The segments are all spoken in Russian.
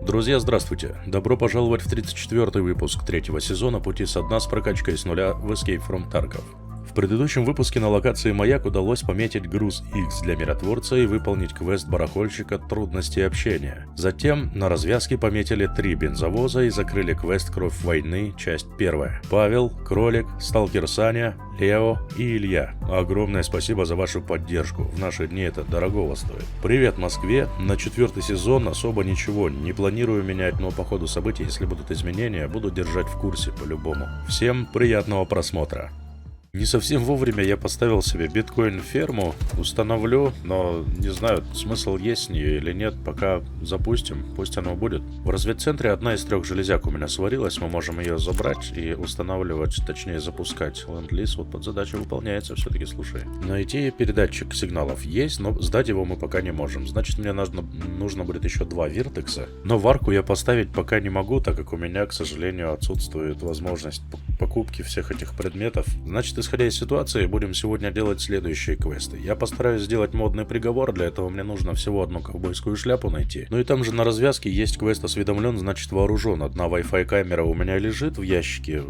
Друзья, здравствуйте! Добро пожаловать в 34-й выпуск третьего сезона «Пути со дна» с прокачкой с нуля в Escape from Tarkov. В предыдущем выпуске на локации «Маяк» удалось пометить груз X для миротворца и выполнить квест барахольщика «Трудности общения». Затем на развязке пометили 3 бензовоза и закрыли квест «Кровь войны», часть 1. Павел, Кролик, Сталкер Саня, Лео и Илья. Огромное спасибо за вашу поддержку. В наши дни это дорогого стоит. Привет Москве. На 4-й сезон особо ничего не планирую менять, но по ходу событий, если будут изменения, буду держать в курсе по-любому. Всем приятного просмотра. Не совсем вовремя я поставил себе биткоин-ферму, установлю, но не знаю, смысл есть с нее или нет, пока запустим, пусть оно будет. В разведцентре одна из 3 железяк у меня сварилась, мы можем ее забрать и устанавливать, точнее запускать. Ленд-лиз вот под задачу выполняется все-таки, слушай. Найти передатчик сигналов есть, но сдать его мы пока не можем, значит мне нужно будет еще 2 виртекса. Но варку я поставить пока не могу, так как у меня, к сожалению, отсутствует возможность покупки всех этих предметов. Значит, исходя из ситуации, будем сегодня делать следующие квесты. Я постараюсь сделать модный приговор, для этого мне нужно всего одну ковбойскую шляпу найти. Ну и там же на развязке есть квест «Осведомлен, значит вооружен». Одна Wi-Fi камера у меня лежит в ящике,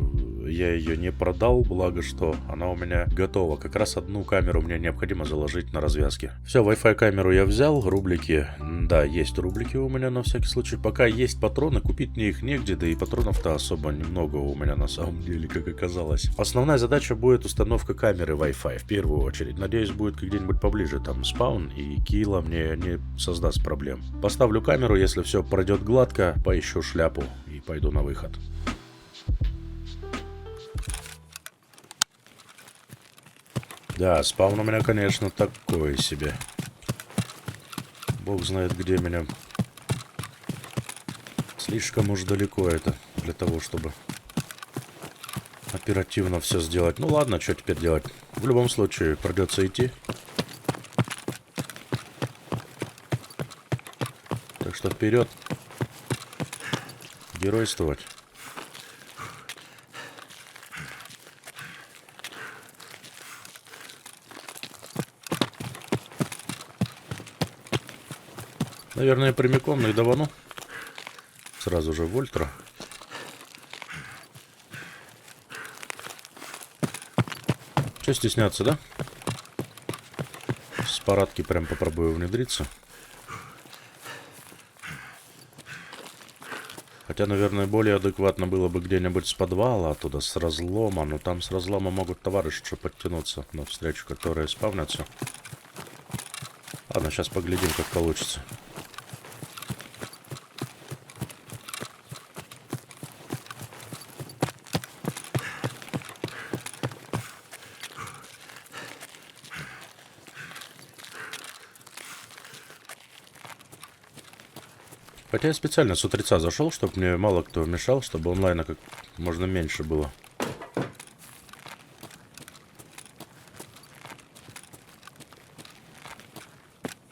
я ее не продал, благо что она у меня готова. Как раз одну камеру мне необходимо заложить на развязке. Все, Wi-Fi камеру я взял, рублики, да, есть рублики у меня на всякий случай. Пока есть патроны, купить мне их негде, да и патронов-то особо немного у меня на самом деле, как оказалось. Основная задача будет установка камеры Wi-Fi в первую очередь. Надеюсь, будет где-нибудь поближе. Там спаун и килла мне не создаст проблем. Поставлю камеру, если все пройдет гладко, поищу шляпу и пойду на выход. Да, спаун у меня, конечно, такой себе. Бог знает, где меня. Слишком уж далеко это для того, чтобы оперативно все сделать. Ну ладно, что теперь делать? В любом случае, придется идти. Так что вперед. Геройствовать. Наверное, прямиком и давану. Сразу же в ультра. Че стесняться, да? С парадки прям попробую внедриться. Хотя, наверное, более адекватно было бы где-нибудь с подвала, оттуда с разлома. Но там с разлома могут товарищи подтянуться навстречу, которые спавнятся. Ладно, сейчас поглядим, как получится. Хотя я специально с утреца зашел, чтобы мне мало кто мешал, чтобы онлайна как можно меньше было.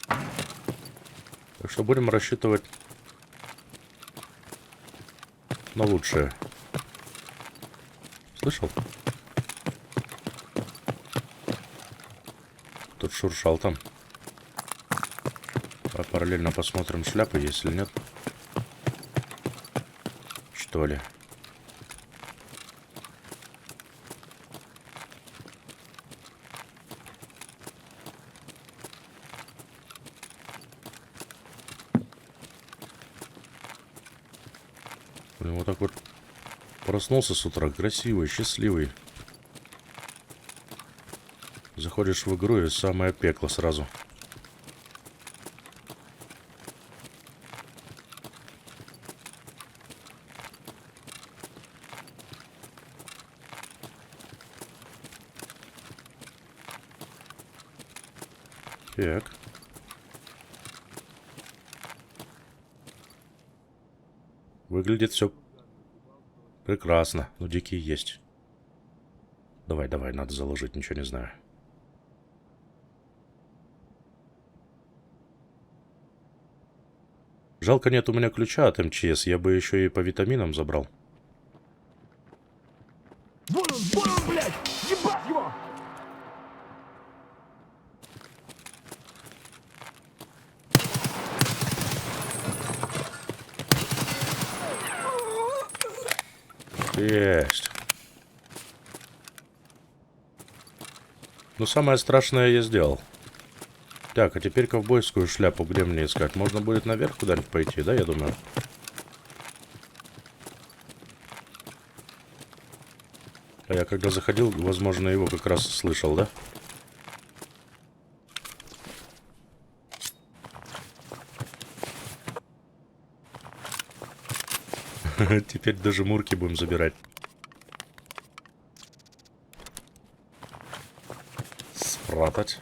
Так что будем рассчитывать на лучшее. Слышал? Тут шуршал там. А параллельно посмотрим, шляпы есть или нет. Что ли? Блин, вот так вот проснулся с утра, красивый, счастливый. Заходишь в игру и самое пекло сразу. Так. Выглядит все прекрасно. Но дикие есть. Давай, надо заложить, ничего не знаю. Жалко, нет у меня ключа от МЧС. Я бы еще и по витаминам забрал. Вон он, блядь! Ебать его! Есть. Ну, самое страшное я сделал. Так, а теперь ковбойскую шляпу где мне искать? Можно будет наверх куда-нибудь пойти, да, я думаю? А я когда заходил, возможно, его как раз слышал, да? Теперь даже мурки будем забирать. Спрятать.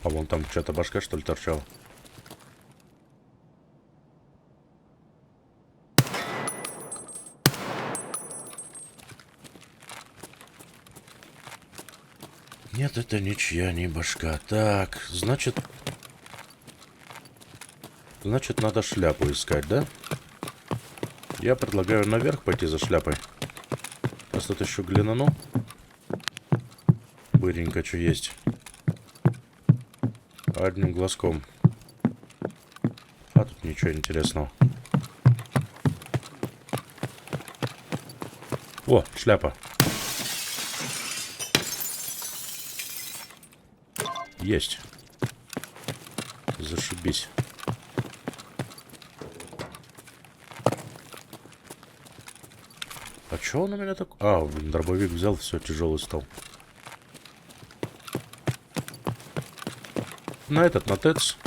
А вон там что-то башка, что ли, торчала? Нет, это ничья не башка. Так, значит... Значит, надо шляпу искать, да? Я предлагаю наверх пойти за шляпой. Сейчас тут еще гляну. Быренько что есть. Одним глазком. А тут ничего интересного. О, шляпа. Есть. Зашибись. А чё он у меня так... А, блин, дробовик взял, все, тяжелый стал. На этот, на ТЭЦ.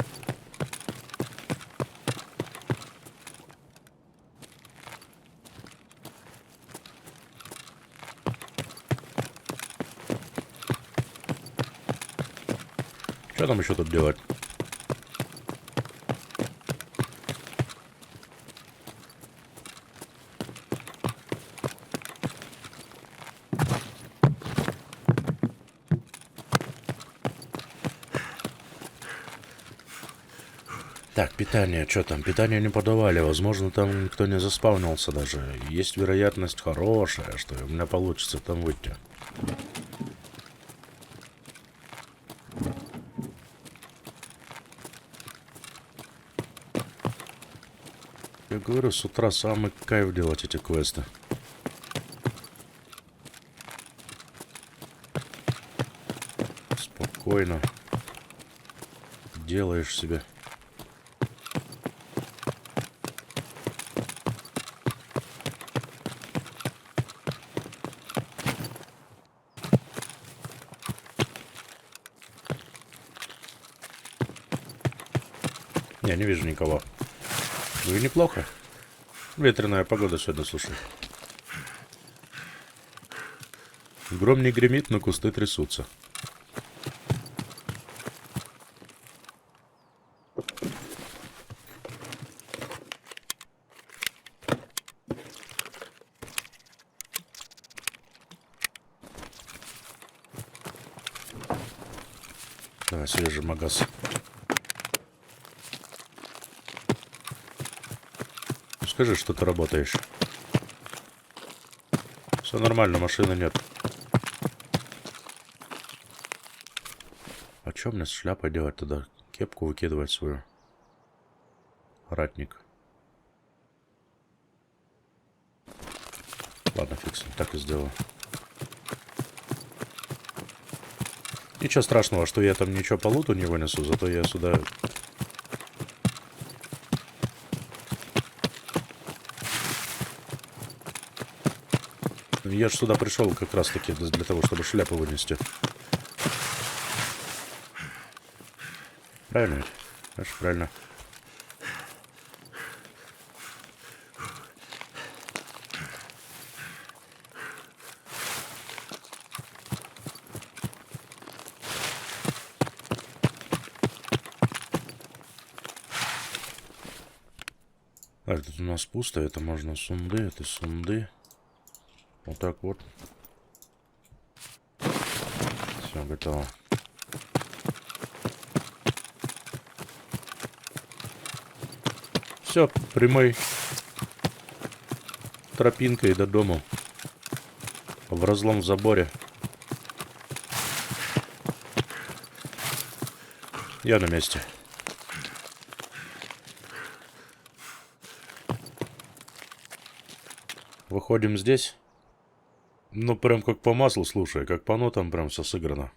Что там еще тут делать? Так, питание, что там? Питание не подавали. Возможно, там никто не заспавнился даже. Есть вероятность хорошая, что у меня получится там выйти. Я говорю, с утра самый кайф делать эти квесты. Спокойно. Делаешь себе. Я не вижу никого. Ну и неплохо. Ветреная погода сегодня, слушай. Гром не гремит, но кусты трясутся. Давай, свежий магаз. Скажи, что ты работаешь. Все нормально, машины нет. А что мне с шляпой делать тогда? Кепку выкидывать свою. Ратник. Ладно, фиксим, так и сделаю. Ничего страшного, что я там ничего по луту не вынесу, зато я сюда... Я же сюда пришел как раз таки для того, чтобы шляпу вынести. Правильно ведь? Знаешь, правильно. А, тут у нас пусто, это можно сунды, это сунды. Вот так вот. Все, готово. Все, прямой тропинкой до дому. В разлом в заборе. Я на месте. Выходим здесь. Ну, прям как по маслу, слушай, как по нотам прям все сыграно.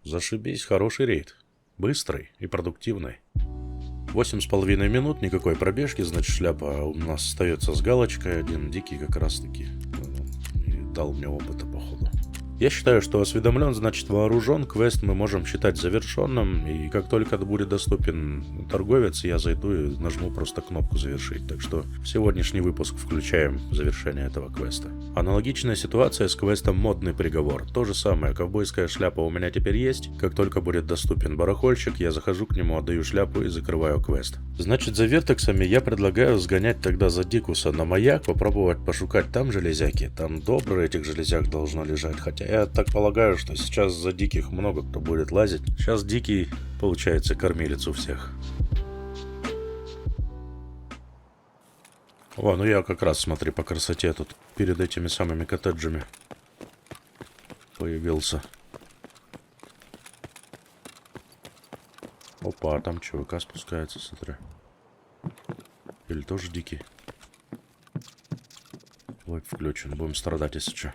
Зашибись, хороший рейд. Быстрый и продуктивный. 8,5 минут, никакой пробежки, значит, шляпа у нас остается с галочкой. Один дикий как раз-таки. И дал мне опыта, походу. Я считаю, что осведомлен, значит вооружен. Квест мы можем считать завершенным. И как только будет доступен торговец, я зайду и нажму просто кнопку завершить. Так что в сегодняшний выпуск включаем завершение этого квеста. Аналогичная ситуация с квестом модный приговор. То же самое, ковбойская шляпа у меня теперь есть. Как только будет доступен барахольщик, я захожу к нему, отдаю шляпу и закрываю квест. Значит, за вертексами я предлагаю сгонять тогда за Дикуса на маяк, попробовать пошукать там железяки. Там добро этих железяк должно лежать. Хотя я так полагаю, что сейчас за диких много кто будет лазить. Сейчас дикий, получается, кормилец у всех. О, ну я как раз, смотри, по красоте тут перед этими самыми коттеджами появился. Опа, а там ЧВК спускается, смотри. Или тоже дикий? Ой, включен, будем страдать, если что.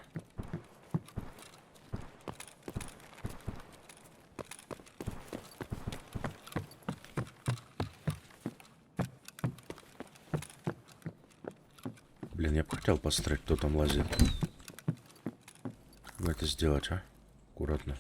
Блин, я бы хотел посмотреть, кто там лазит. Как бы это сделать, а? Аккуратно.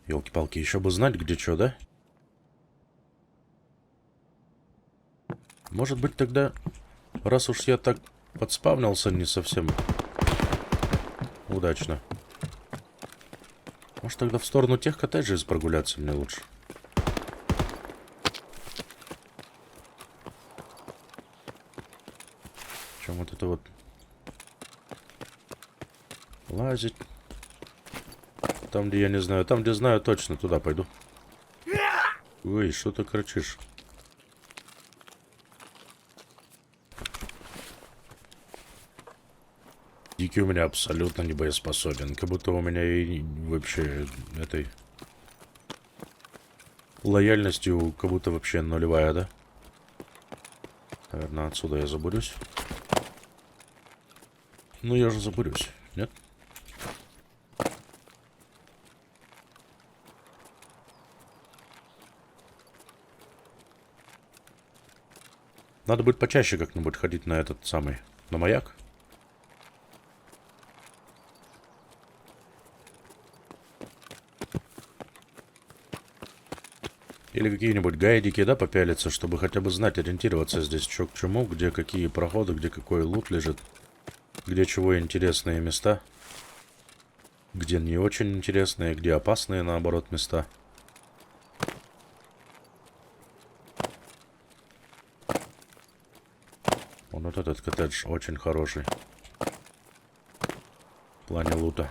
Ёлки-палки, еще бы знать, где что, да? Может быть, тогда, раз уж я так подспавнился не совсем удачно, может, тогда в сторону тех коттеджей прогуляться мне лучше. Чем вот это вот лазить? Там, где я не знаю. Там, где знаю, точно туда пойду. Ой, что ты кричишь? Дикий у меня абсолютно не боеспособен. Как будто у меня и вообще этой лояльностью как будто вообще нулевая, да? Наверное, отсюда я забурюсь. Ну, я же забурюсь, нет? Надо будет почаще как-нибудь ходить на этот самый, на маяк. Или какие-нибудь гайдики, да, попялиться, чтобы хотя бы знать, ориентироваться здесь, что к чему, где какие проходы, где какой лут лежит, где чего интересные места, где не очень интересные, где опасные, наоборот, места. Вот этот коттедж очень хороший в плане лута.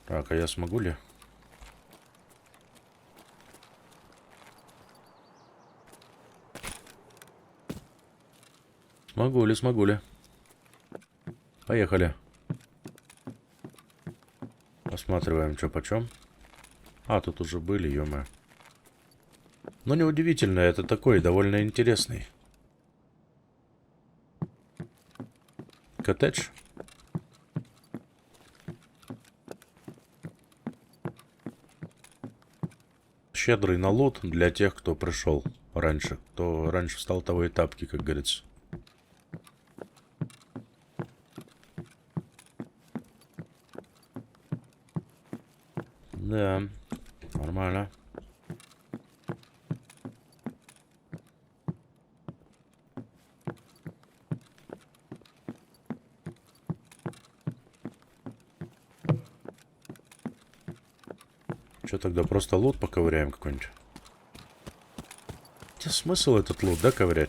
Так, а я смогу ли? Смогу ли? Поехали. Посматриваем, что почем. А, тут уже были, ё-моё. Но неудивительно, это такой довольно интересный коттедж. Щедрый на лут для тех, кто пришел раньше. Кто раньше встал, того и тапки, как говорится. Да, нормально. Что тогда, просто лут поковыряем какой-нибудь? Хотя смысл этот лут, да, ковырять?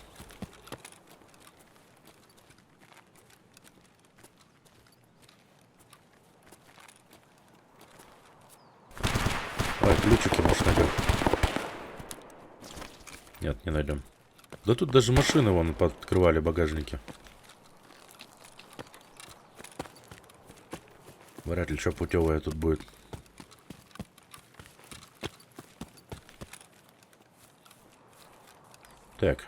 Давай, ключики, может, найдем. Нет, не найдем. Да тут даже машины вон подкрывали багажники. Вряд ли что путевое тут будет. Так.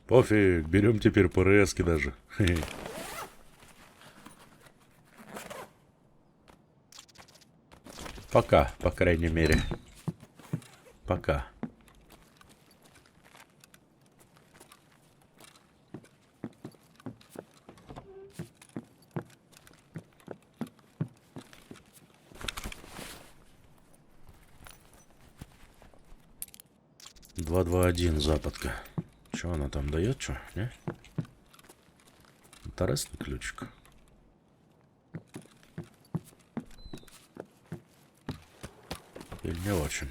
Пофиг, берем теперь ПРСки даже. Пока, по крайней мере. Пока. Два, два, один, западка. Что она там дает, что? Не? Интересный ключик. Или не очень?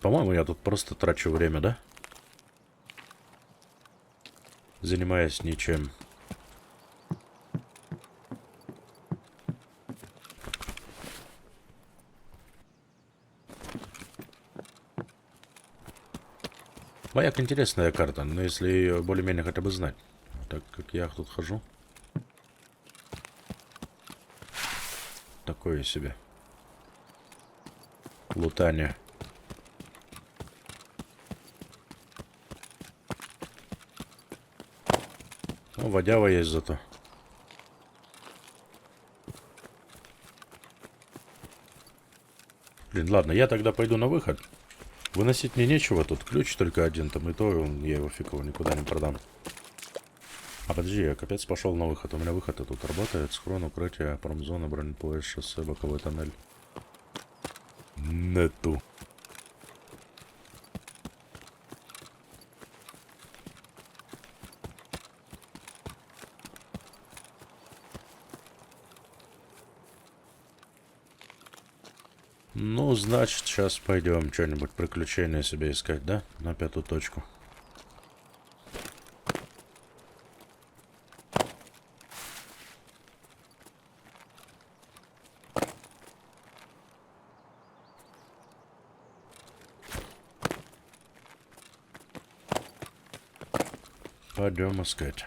По-моему, я тут просто трачу время, да? Занимаясь ничем. Маяк интересная карта, но если ее более-менее хотя бы знать. Так как я тут хожу. Такое себе. Лутание. Ну, водява есть зато. Блин, ладно, я тогда пойду на выход. Выносить мне нечего, тут ключ только один, там и то я его фиг его никуда не продам. А подожди, я капец пошел на выход. У меня выход тут работает. Схрон, укрытие, промзона, бронепоезд, шоссе, боковой тоннель. Нету. Ну, значит, сейчас пойдем что-нибудь приключения себе искать, да? На 5-ю точку. Пойдем искать.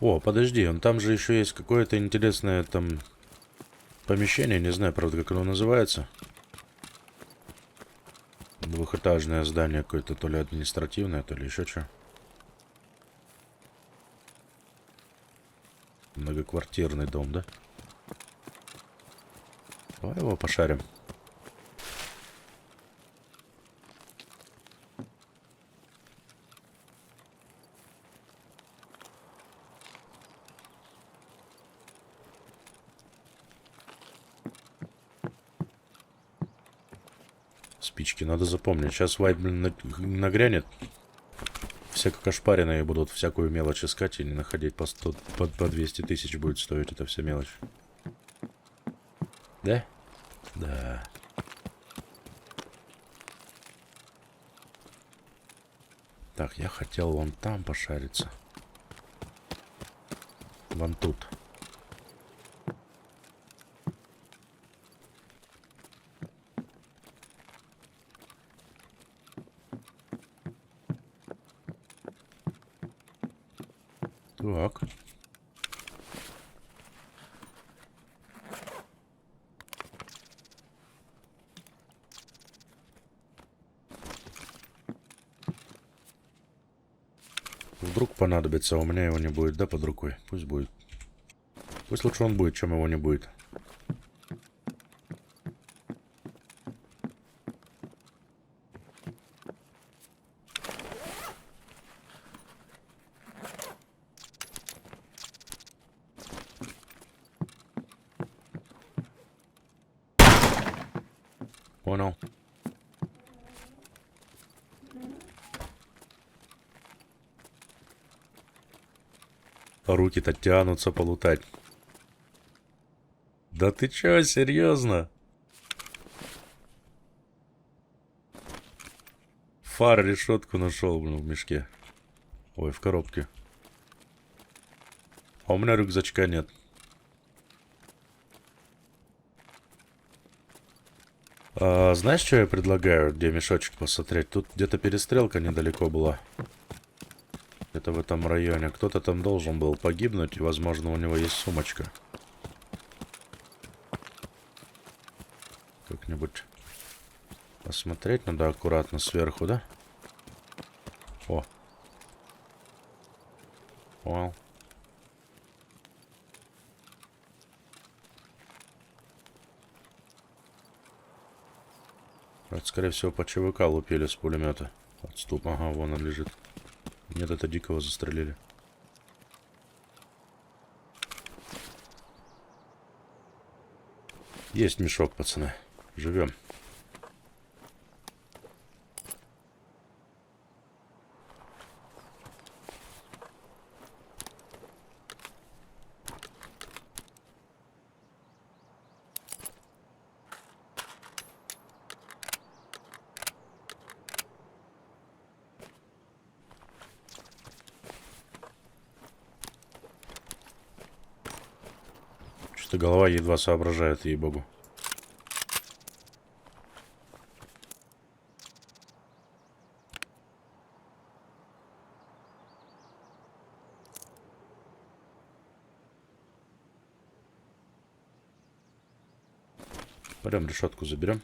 О, подожди, там же еще есть какое-то интересное там помещение, не знаю, правда, как оно называется. Двухэтажное здание какое-то, то ли административное, то ли еще что. Многоквартирный дом, да? Давай его пошарим. Спички надо запомнить. Сейчас Вайт, блин, нагрянет. Все как ошпаренные будут всякую мелочь искать и не находить по 100, по 200 тысяч будет стоить эта вся мелочь. Да? Да. Так, я хотел вон там пошариться. Вон тут. Так. Вдруг понадобится, а у меня его не будет, да, под рукой? Пусть будет. Пусть лучше он будет, чем его не будет. Понял. Руки-то тянутся полутать. Да ты чё, серьезно? Фар решетку нашел, блин, в мешке. Ой, в коробке. А у меня рюкзачка нет. Знаешь, что я предлагаю, где мешочек посмотреть? Тут где-то перестрелка недалеко была. Это в этом районе. Кто-то там должен был погибнуть, и, возможно, у него есть сумочка. Как-нибудь посмотреть надо аккуратно сверху, да? О. Понял. Это, скорее всего, по ЧВК лупили с пулемета. Отступ, ага, вон он лежит. Нет, это дикого застрелили. Есть мешок, пацаны. Живем. Что-то голова едва соображает, ей-богу. Пойдем решетку заберем.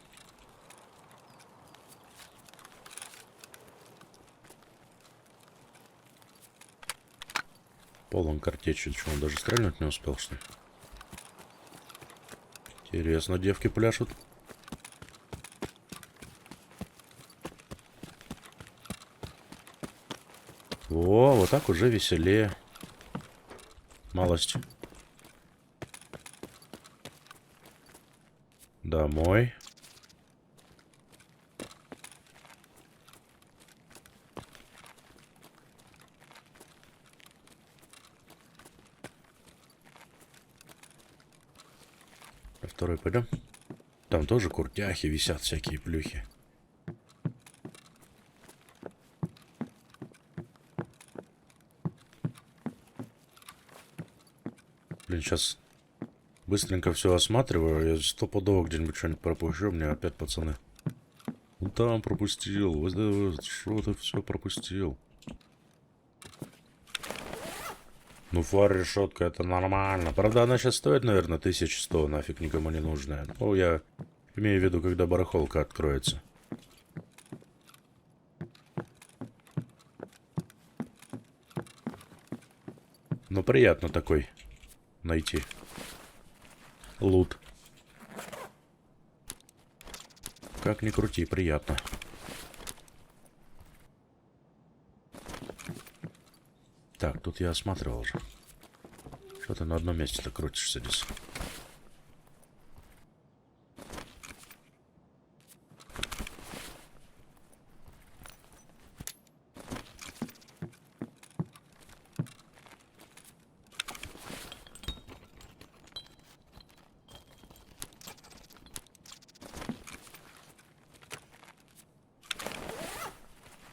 Полон картечи. Что, он даже стрельнуть не успел, что ли? Интересно, девки пляшут. О, вот так уже веселее. Малость. Домой. А второй пойдем. Там тоже куртяхи висят, всякие плюхи. Блин, сейчас быстренько все осматриваю. Я стопудово где-нибудь что-нибудь пропущу. Мне опять пацаны. Ну там пропустил. Что ты все пропустил? Ну, фар, решетка, это нормально. Правда, она сейчас стоит, наверное, 1100. Нафиг никому не нужная. Ну, я имею в виду, когда барахолка откроется. Но приятно такой найти лут. Как ни крути, приятно. Так, тут я осматривал же. Что ты на одном месте-то крутишься здесь?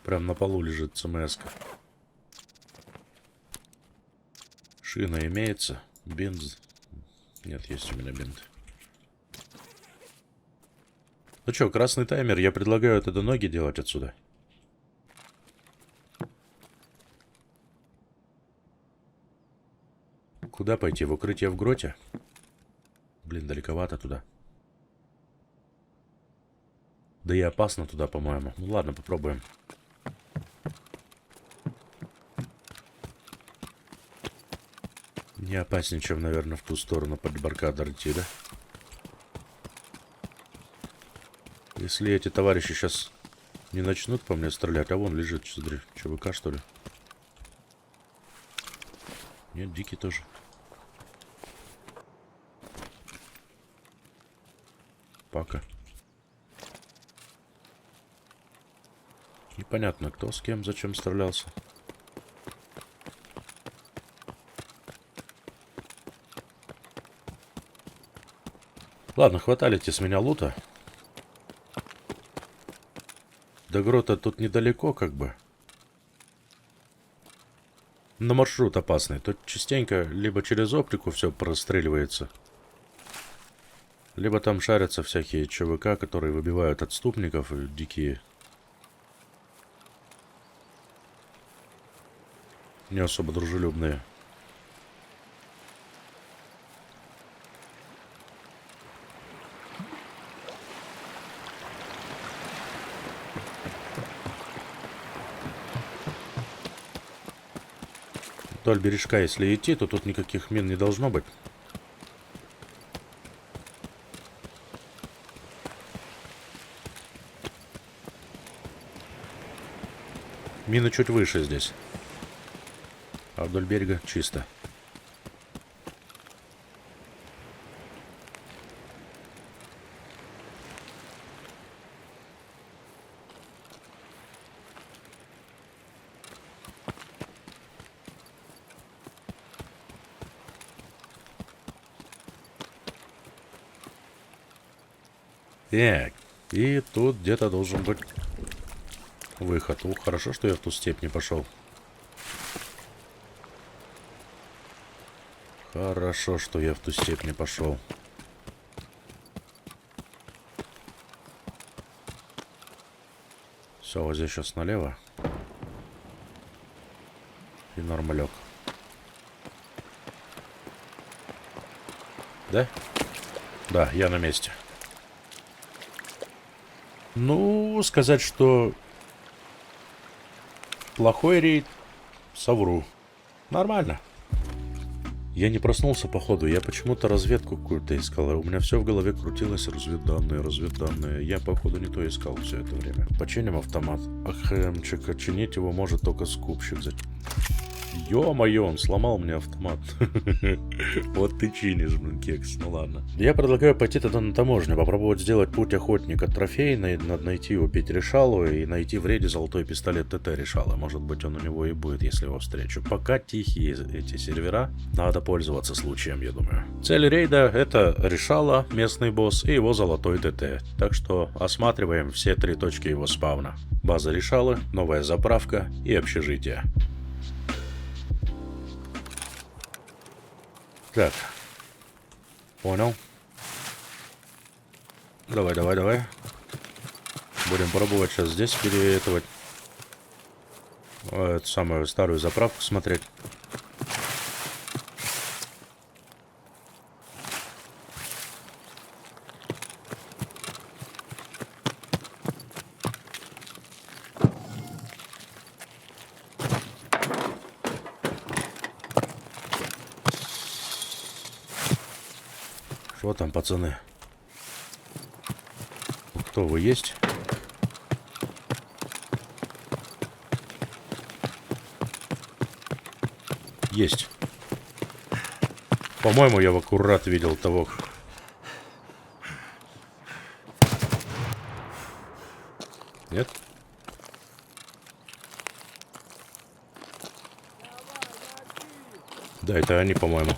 Прям на полу лежит ЦМС-ка. Шина имеется. Бинт. Нет, есть у меня бинт. Ну что, красный таймер. Я предлагаю это до ноги делать отсюда. Куда пойти? В укрытие в гроте? Блин, далековато туда. Да и опасно туда, по-моему. Ну ладно, попробуем. Не опаснее, чем, наверное, в ту сторону под баркадер идти, да? Если эти товарищи сейчас не начнут по мне стрелять, а вон лежит, смотри, ЧВК, что ли? Нет, дикий тоже. Пока. Непонятно, кто с кем, зачем стрелялся. Ладно, хваталите с меня лута. До грота тут недалеко, как бы. Но маршрут опасный. Тут частенько либо через оптику все простреливается, либо там шарятся всякие ЧВК, которые выбивают отступников и дикие. Не особо дружелюбные. Вдоль бережка, если идти, то тут никаких мин не должно быть. Мины чуть выше здесь. А вдоль берега чисто. Так, и тут где-то должен быть выход. Ух, хорошо, что я в ту степь не пошел. Хорошо, что я в ту степь не пошел. Все, вот здесь сейчас налево. И нормалек. Да? Да, я на месте. Ну, сказать, что плохой рейд, совру. Нормально. Я не проснулся, походу. Я почему-то разведку какую-то искал. У меня все в голове крутилось. Разведданные, разведданные. Я, походу, не то искал все это время. Починим автомат. АХМчик. Чинить его может только скупщик. Ё-моё, он сломал мне автомат. Вот ты чинишь, блин, кекс. Ну ладно. Я предлагаю пойти тогда на таможню. Попробовать сделать путь охотника трофей. Надо найти, убить решалу и найти в рейде золотой пистолет ТТ решала. Может быть, он у него и будет, если его встречу. Пока тихие эти сервера. Надо пользоваться случаем, я думаю. Цель рейда — это решала, местный босс, и его золотой ТТ. Так что осматриваем все 3 точки его спавна. База решалы, новая заправка и общежитие. Так. Понял. Давай, давай, давай. Будем пробовать сейчас здесь переэтовать. Эту самую старую заправку смотреть. Что там, пацаны? Кто вы есть? Есть. По-моему, я в аккурат видел того. Нет? Да, это они, по-моему.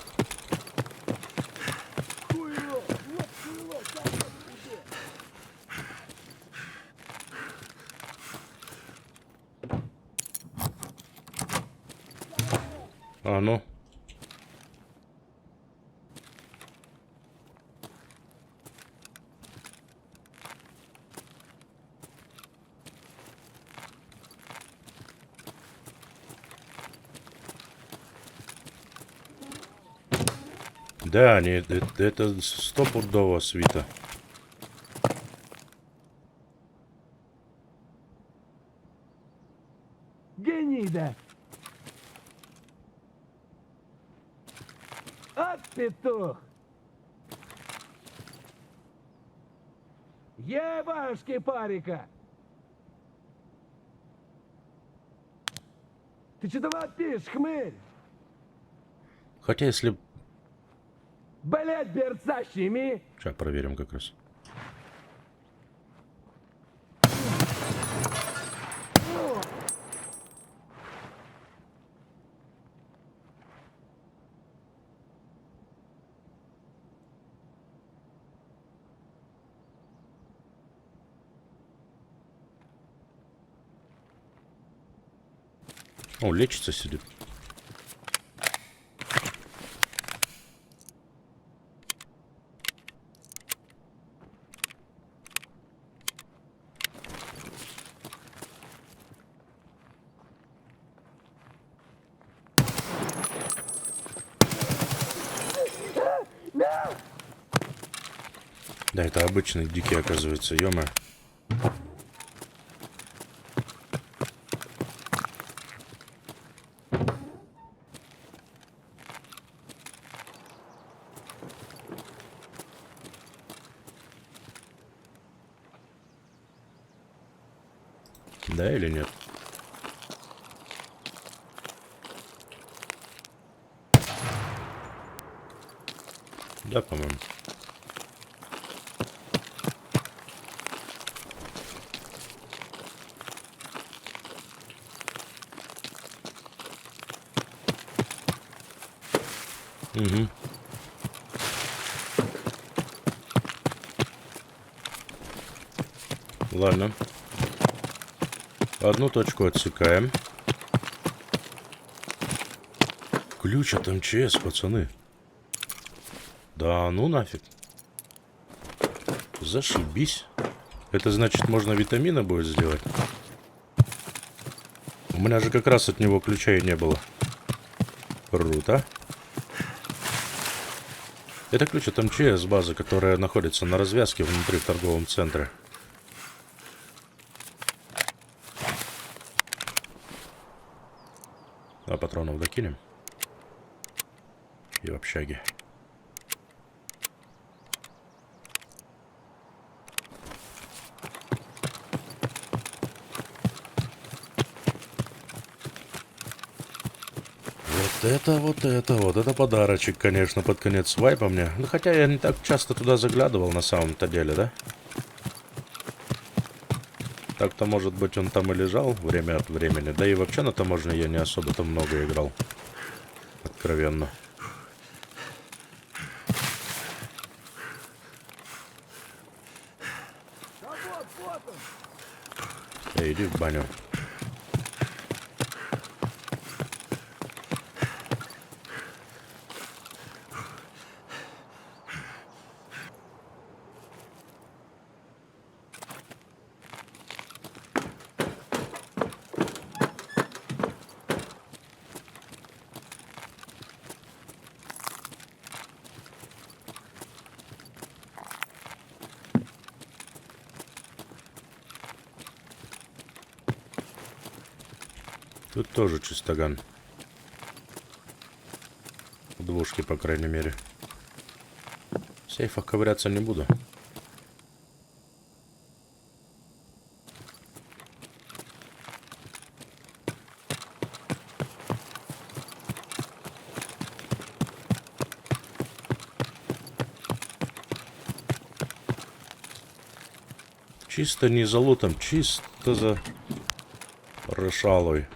А ну. Да, они, это стопудово свита. Гнида! От петух! Ебашки парика! Ты что там вопишь, хмырь? Хотя, если... Блять, берца щеми! Сейчас проверим как раз. О, лечится, сидит. Да, это обычный дикий, оказывается, ё-моё. Да или нет? Да, по-моему. Угу. Ладно. Одну точку отсекаем. Ключ от МЧС, пацаны. Да ну нафиг. Зашибись. Это значит, можно витамины будет сделать? У меня же как раз от него ключа и не было. Круто. Это ключ от МЧС базы, которая находится на развязке внутри в торговом центре. А патронов докинем. И в общаге. Вот это подарочек, конечно, под конец вайпа мне. Ну, хотя я не так часто туда заглядывал на самом-то деле, да? Так-то, может быть, он там и лежал время от времени. Да и вообще на таможне я не особо-то много играл. Откровенно. Эй, иди в баню. Тут тоже чистоган. В двушке, по крайней мере. В сейфах ковыряться не буду. Чисто не за лутом, чисто за решалой.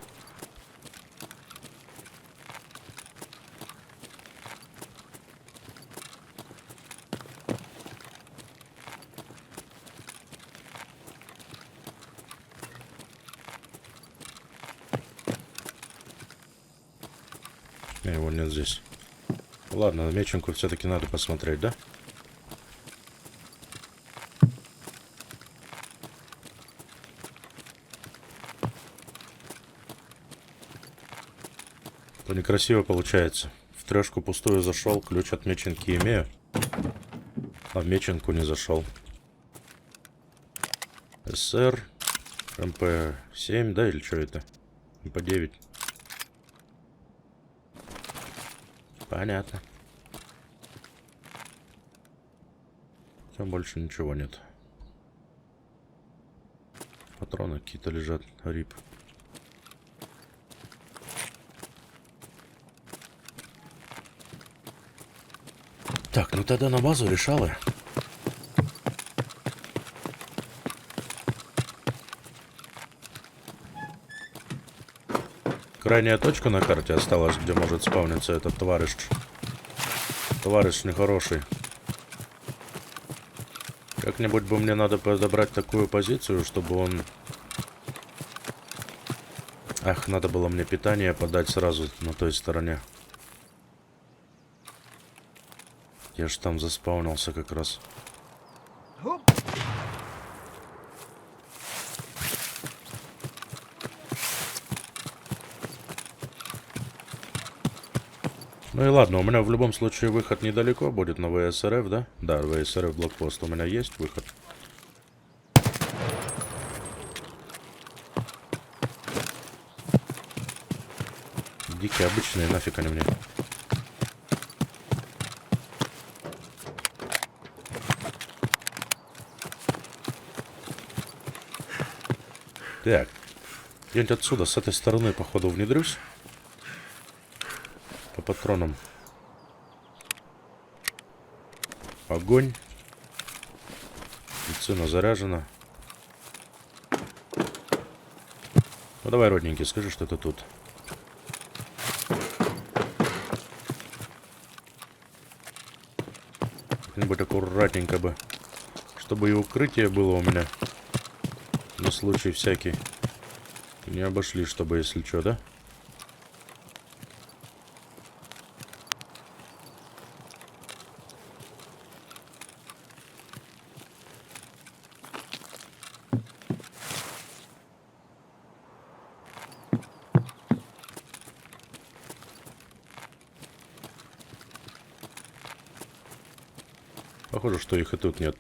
Его нет здесь. Ладно, на меченку все-таки надо посмотреть, да? То некрасиво получается. В трешку пустую зашел, ключ от меченки имею. А в меченку не зашел. СР, МП-7, да, или что это? МП-9. Понятно. Там больше ничего нет. Патроны какие-то лежат. Рип. Так, ну тогда на базу решала. Крайняя точка на карте осталась, где может спавниться этот товарищ. Товарищ нехороший. Как-нибудь бы мне надо подобрать такую позицию, чтобы он Ах, надо было мне питание подать сразу на той стороне. Я ж там заспаунился как раз. Ну и ладно, у меня в любом случае выход недалеко будет на ВСРФ, да? Да, ВСРФ блокпост у меня есть выход. Дикие обычные, нафиг они мне. Так. Где-нибудь отсюда, с этой стороны, походу, внедрюсь. По патронам. Огонь. Медицина заряжена. Ну давай, родненький, скажи, что ты тут. Как-нибудь аккуратненько бы. Чтобы и укрытие было у меня. На случай всякий. Не обошли, чтобы, если что, да? Похоже, что их и тут нет.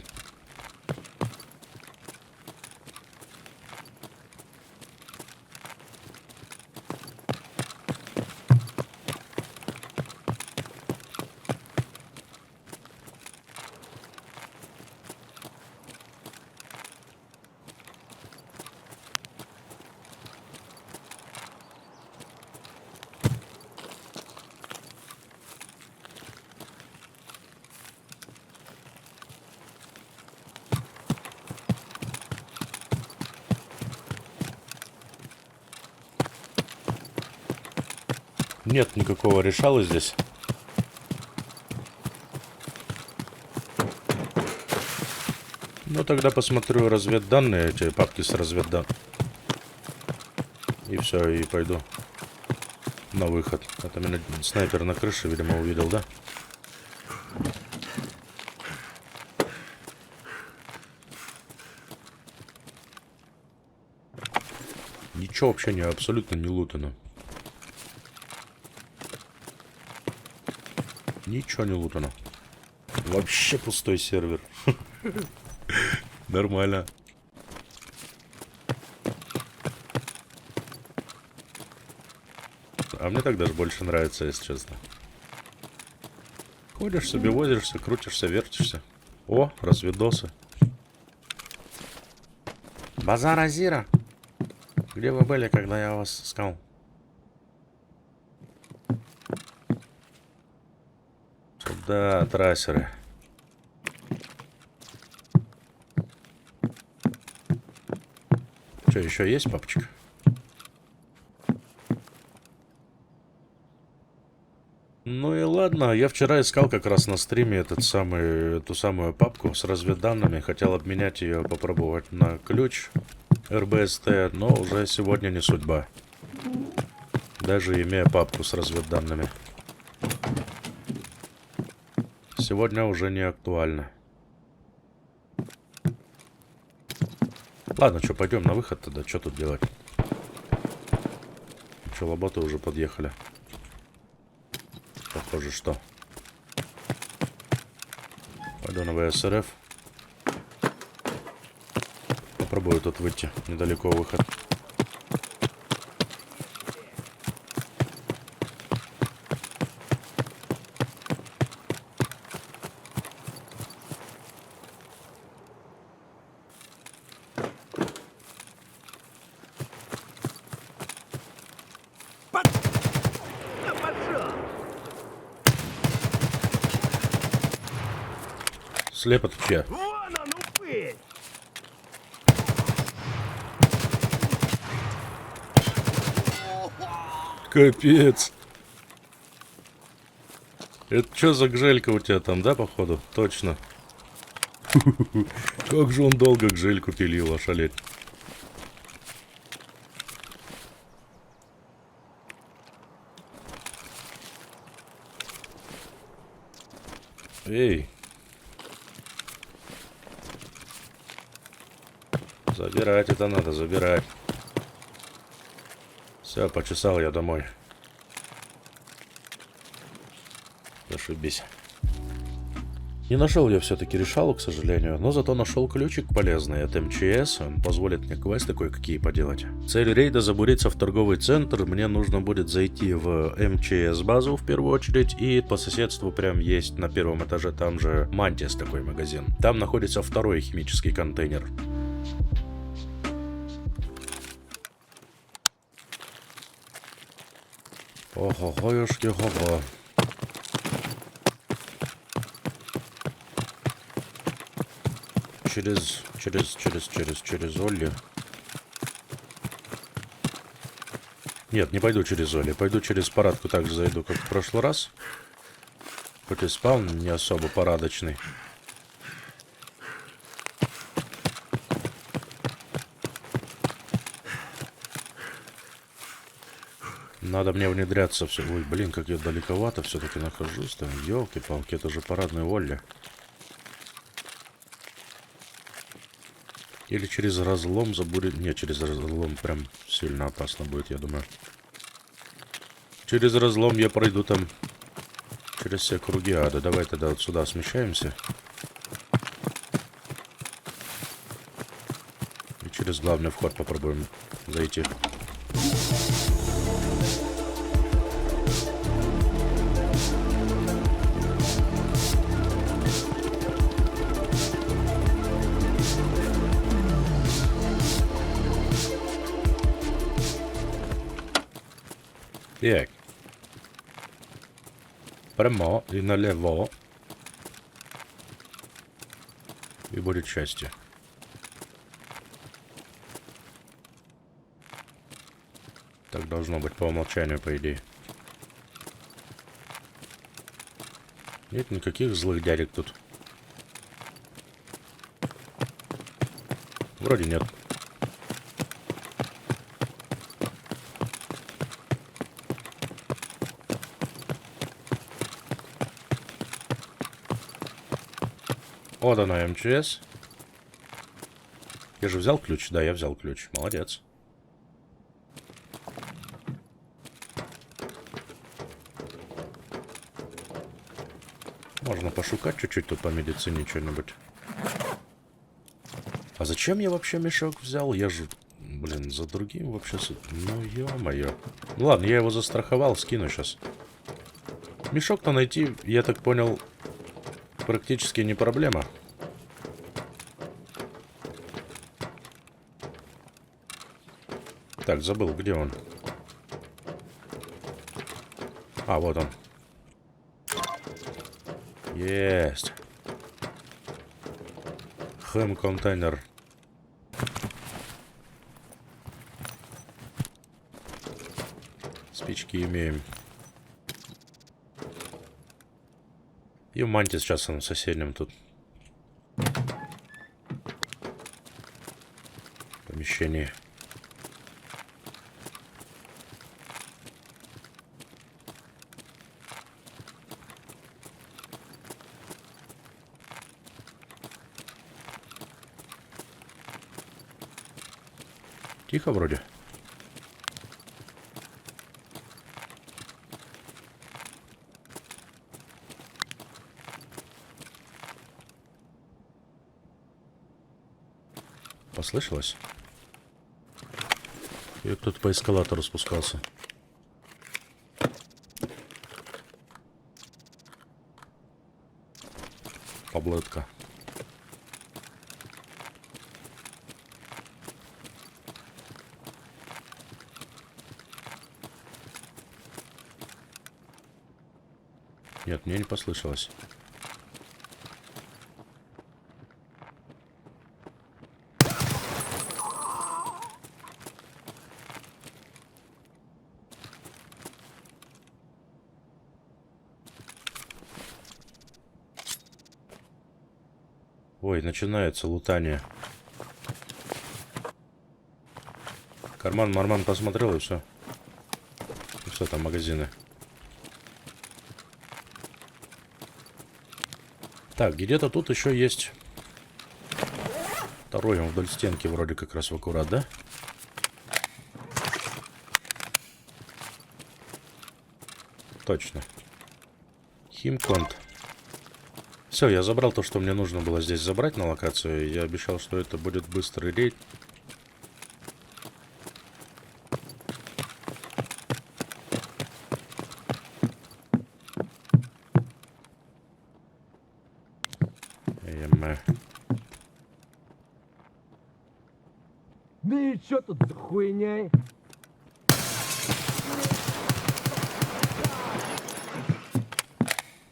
Нет никакого решала здесь. Ну, тогда посмотрю разведданные, эти папки с разведданными. И все, и пойду на выход. Это меня снайпер на крыше, видимо, увидел, да? Ничего вообще не, абсолютно не лутано. Ничего не лутано. Вообще пустой сервер. Нормально. А мне так даже больше нравится, если честно. Ходишь себе, возишься, крутишься, вертишься. О, разведосы. Базар Азира. Где вы были, когда я вас искал? Сюда, трассеры. Что, еще есть, папочка? Ну и ладно, я вчера искал как раз на стриме эту самую папку с разведданными. Хотел обменять ее, попробовать на ключ РБСТ, но уже сегодня не судьба. Даже имея папку с разведданными. Сегодня уже не актуально. Ладно, что, пойдем на выход тогда. Что тут делать? Что, лоботы уже подъехали. Похоже, что. Пойду на ВСРФ. Попробую тут выйти. Недалеко выход. Слепо ты че? Вон он, упырь! Капец. Это что за гжелька у тебя там, да, походу? Точно. Как же он долго гжельку пилил, ошалеть. Эй. Забирать это надо, забирать. Все, почесал я домой. Зашибись. Не нашел я все-таки решалу, к сожалению, но зато нашел ключик полезный от МЧС. Он позволит мне квесты кое-какие поделать. Цель рейда забуриться в торговый центр. Мне нужно будет зайти в МЧС базу в первую очередь. И по соседству прям есть на первом этаже там же Мантис такой магазин. Там находится второй химический контейнер. Ого-гоюшки-го-го. Через Олли. Нет, не пойду через Олли. Пойду через парадку, так же зайду, как в прошлый раз. Хоть и спаун не особо парадочный. Надо мне внедряться все. Ой, блин, как я далековато все-таки нахожусь там. Ёлки-палки, это же парадный Олли. Или через разлом забурить. Нет, через разлом прям сильно опасно будет, я думаю. Через разлом я пройду там через все круги ада. Давай тогда вот сюда смещаемся. И через главный вход попробуем зайти. Так. Прямо и налево. И будет счастье. Так должно быть по умолчанию, по идее. Нет никаких злых дядек тут. Вроде нет. Вот она, МЧС. Я же взял ключ? Да, я взял ключ. Молодец. Можно пошукать чуть-чуть тут по медицине что-нибудь. А зачем я вообще мешок взял? Я же, блин, за другим вообще... Ну, ё-моё. Ну ладно, я его застраховал, скину сейчас. Мешок-то найти, я так понял, практически не проблема. Так, забыл, где он? А, вот он. Есть. Хэм-контейнер. Спички имеем. И в Мантис сейчас он в соседнем тут помещении. Тихо вроде. Послышалось? И кто-то по эскалатору спускался. Таблетка. Нет, мне не послышалось. Ой, начинается лутание. Карман-марман посмотрел и все. И все, там магазины. Так, где-то тут еще есть... Второй он вдоль стенки вроде как раз в аккурат, да? Точно. Химконт. Все, я забрал то, что мне нужно было здесь забрать на локацию. Я обещал, что это будет быстрый рейд. Ну и чё тут за хуйня?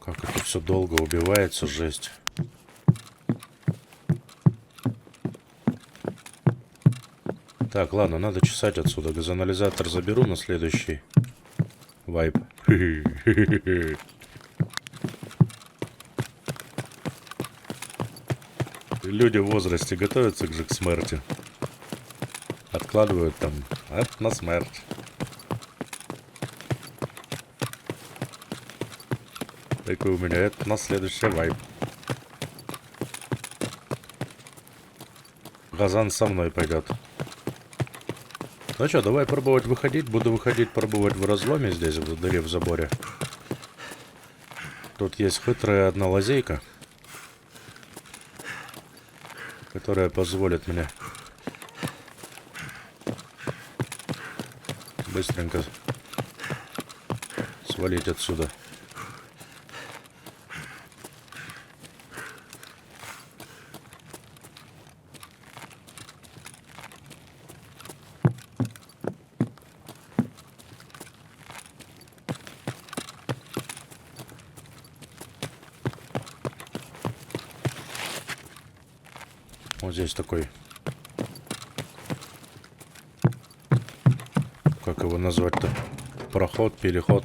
Как это все долго убивается, жесть. Так, ладно, надо чесать отсюда. Газоанализатор заберу на следующий вайп. Люди в возрасте готовятся к смерти. Откладывают там, это на смерть. Такой у меня, это на следующий вайп. Газан со мной пойдет. Ну что, давай пробовать выходить. Буду выходить, пробовать в разломе здесь, в дыре в заборе. Тут есть хитрая одна лазейка, которая позволит мне быстренько свалить отсюда. Вот здесь такой, как его назвать-то, проход, переход.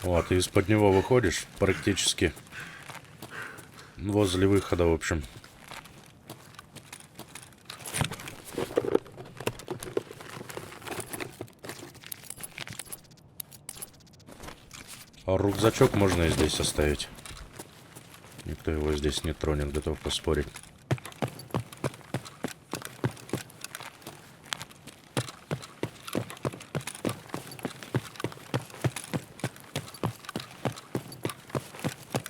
Вот, и из-под него выходишь практически возле выхода, в общем. А рюкзачок можно и здесь оставить. Никто его здесь не тронет, готов поспорить.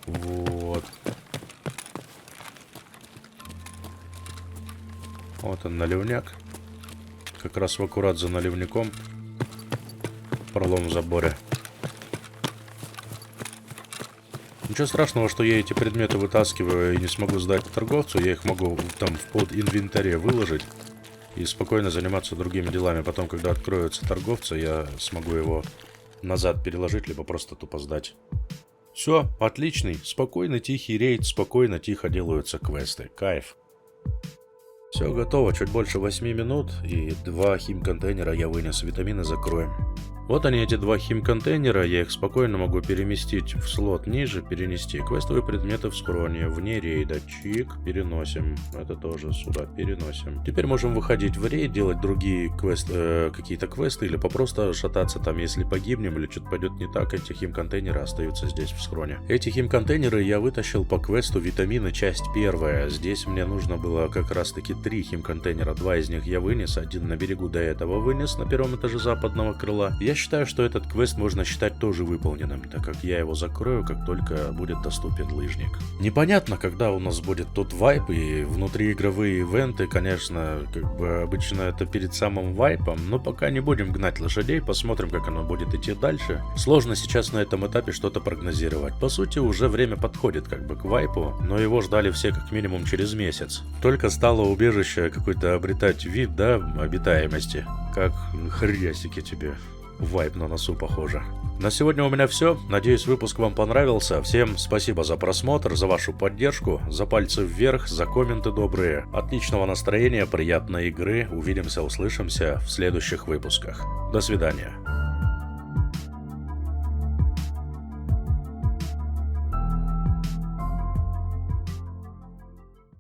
Вот. Вот он, наливняк. Как раз в аккурат за наливником. Пролом в заборе. Ничего страшного, что я эти предметы вытаскиваю и не смогу сдать торговцу. Я их могу там в под инвентаре выложить и спокойно заниматься другими делами. Потом, когда откроются торговцы, я смогу его назад переложить, либо просто тупо сдать. Все, отличный, спокойный, тихий рейд, спокойно, тихо делаются квесты. Кайф. Все готово, чуть больше 8 минут, и 2 химконтейнера я вынес, витамины закроем. Вот они, эти 2 химконтейнера, я их спокойно могу переместить в слот ниже, перенести. Квестовые предметы в схроне, вне рейда, чик, переносим. Это тоже сюда переносим. Теперь можем выходить в рейд, делать другие какие-то квесты, или просто шататься там, если погибнем, или что-то пойдет не так, эти химконтейнеры остаются здесь в схроне. Эти химконтейнеры я вытащил по квесту витамины, часть первая. Здесь мне нужно было как раз таки 3 химконтейнера, 2 из них я вынес, один на берегу до этого вынес, на первом этаже западного крыла. Я считаю, что этот квест можно считать тоже выполненным, так как я его закрою, как только будет доступен лыжник. Непонятно, когда у нас будет тот вайп, и внутриигровые ивенты, конечно, как бы обычно это перед самым вайпом, но пока не будем гнать лошадей, посмотрим, как оно будет идти дальше. Сложно сейчас на этом этапе что-то прогнозировать. По сути, уже время подходит как бы к вайпу, но его ждали все как минимум через месяц. Только стало убежище какой-то обретать вид, да, обитаемости. Как хрясики тебе. Вайп на носу, похоже. На сегодня у меня все. Надеюсь, выпуск вам понравился. Всем спасибо за просмотр, за вашу поддержку, за пальцы вверх, за комменты добрые. Отличного настроения, приятной игры. Увидимся, услышимся в следующих выпусках. До свидания.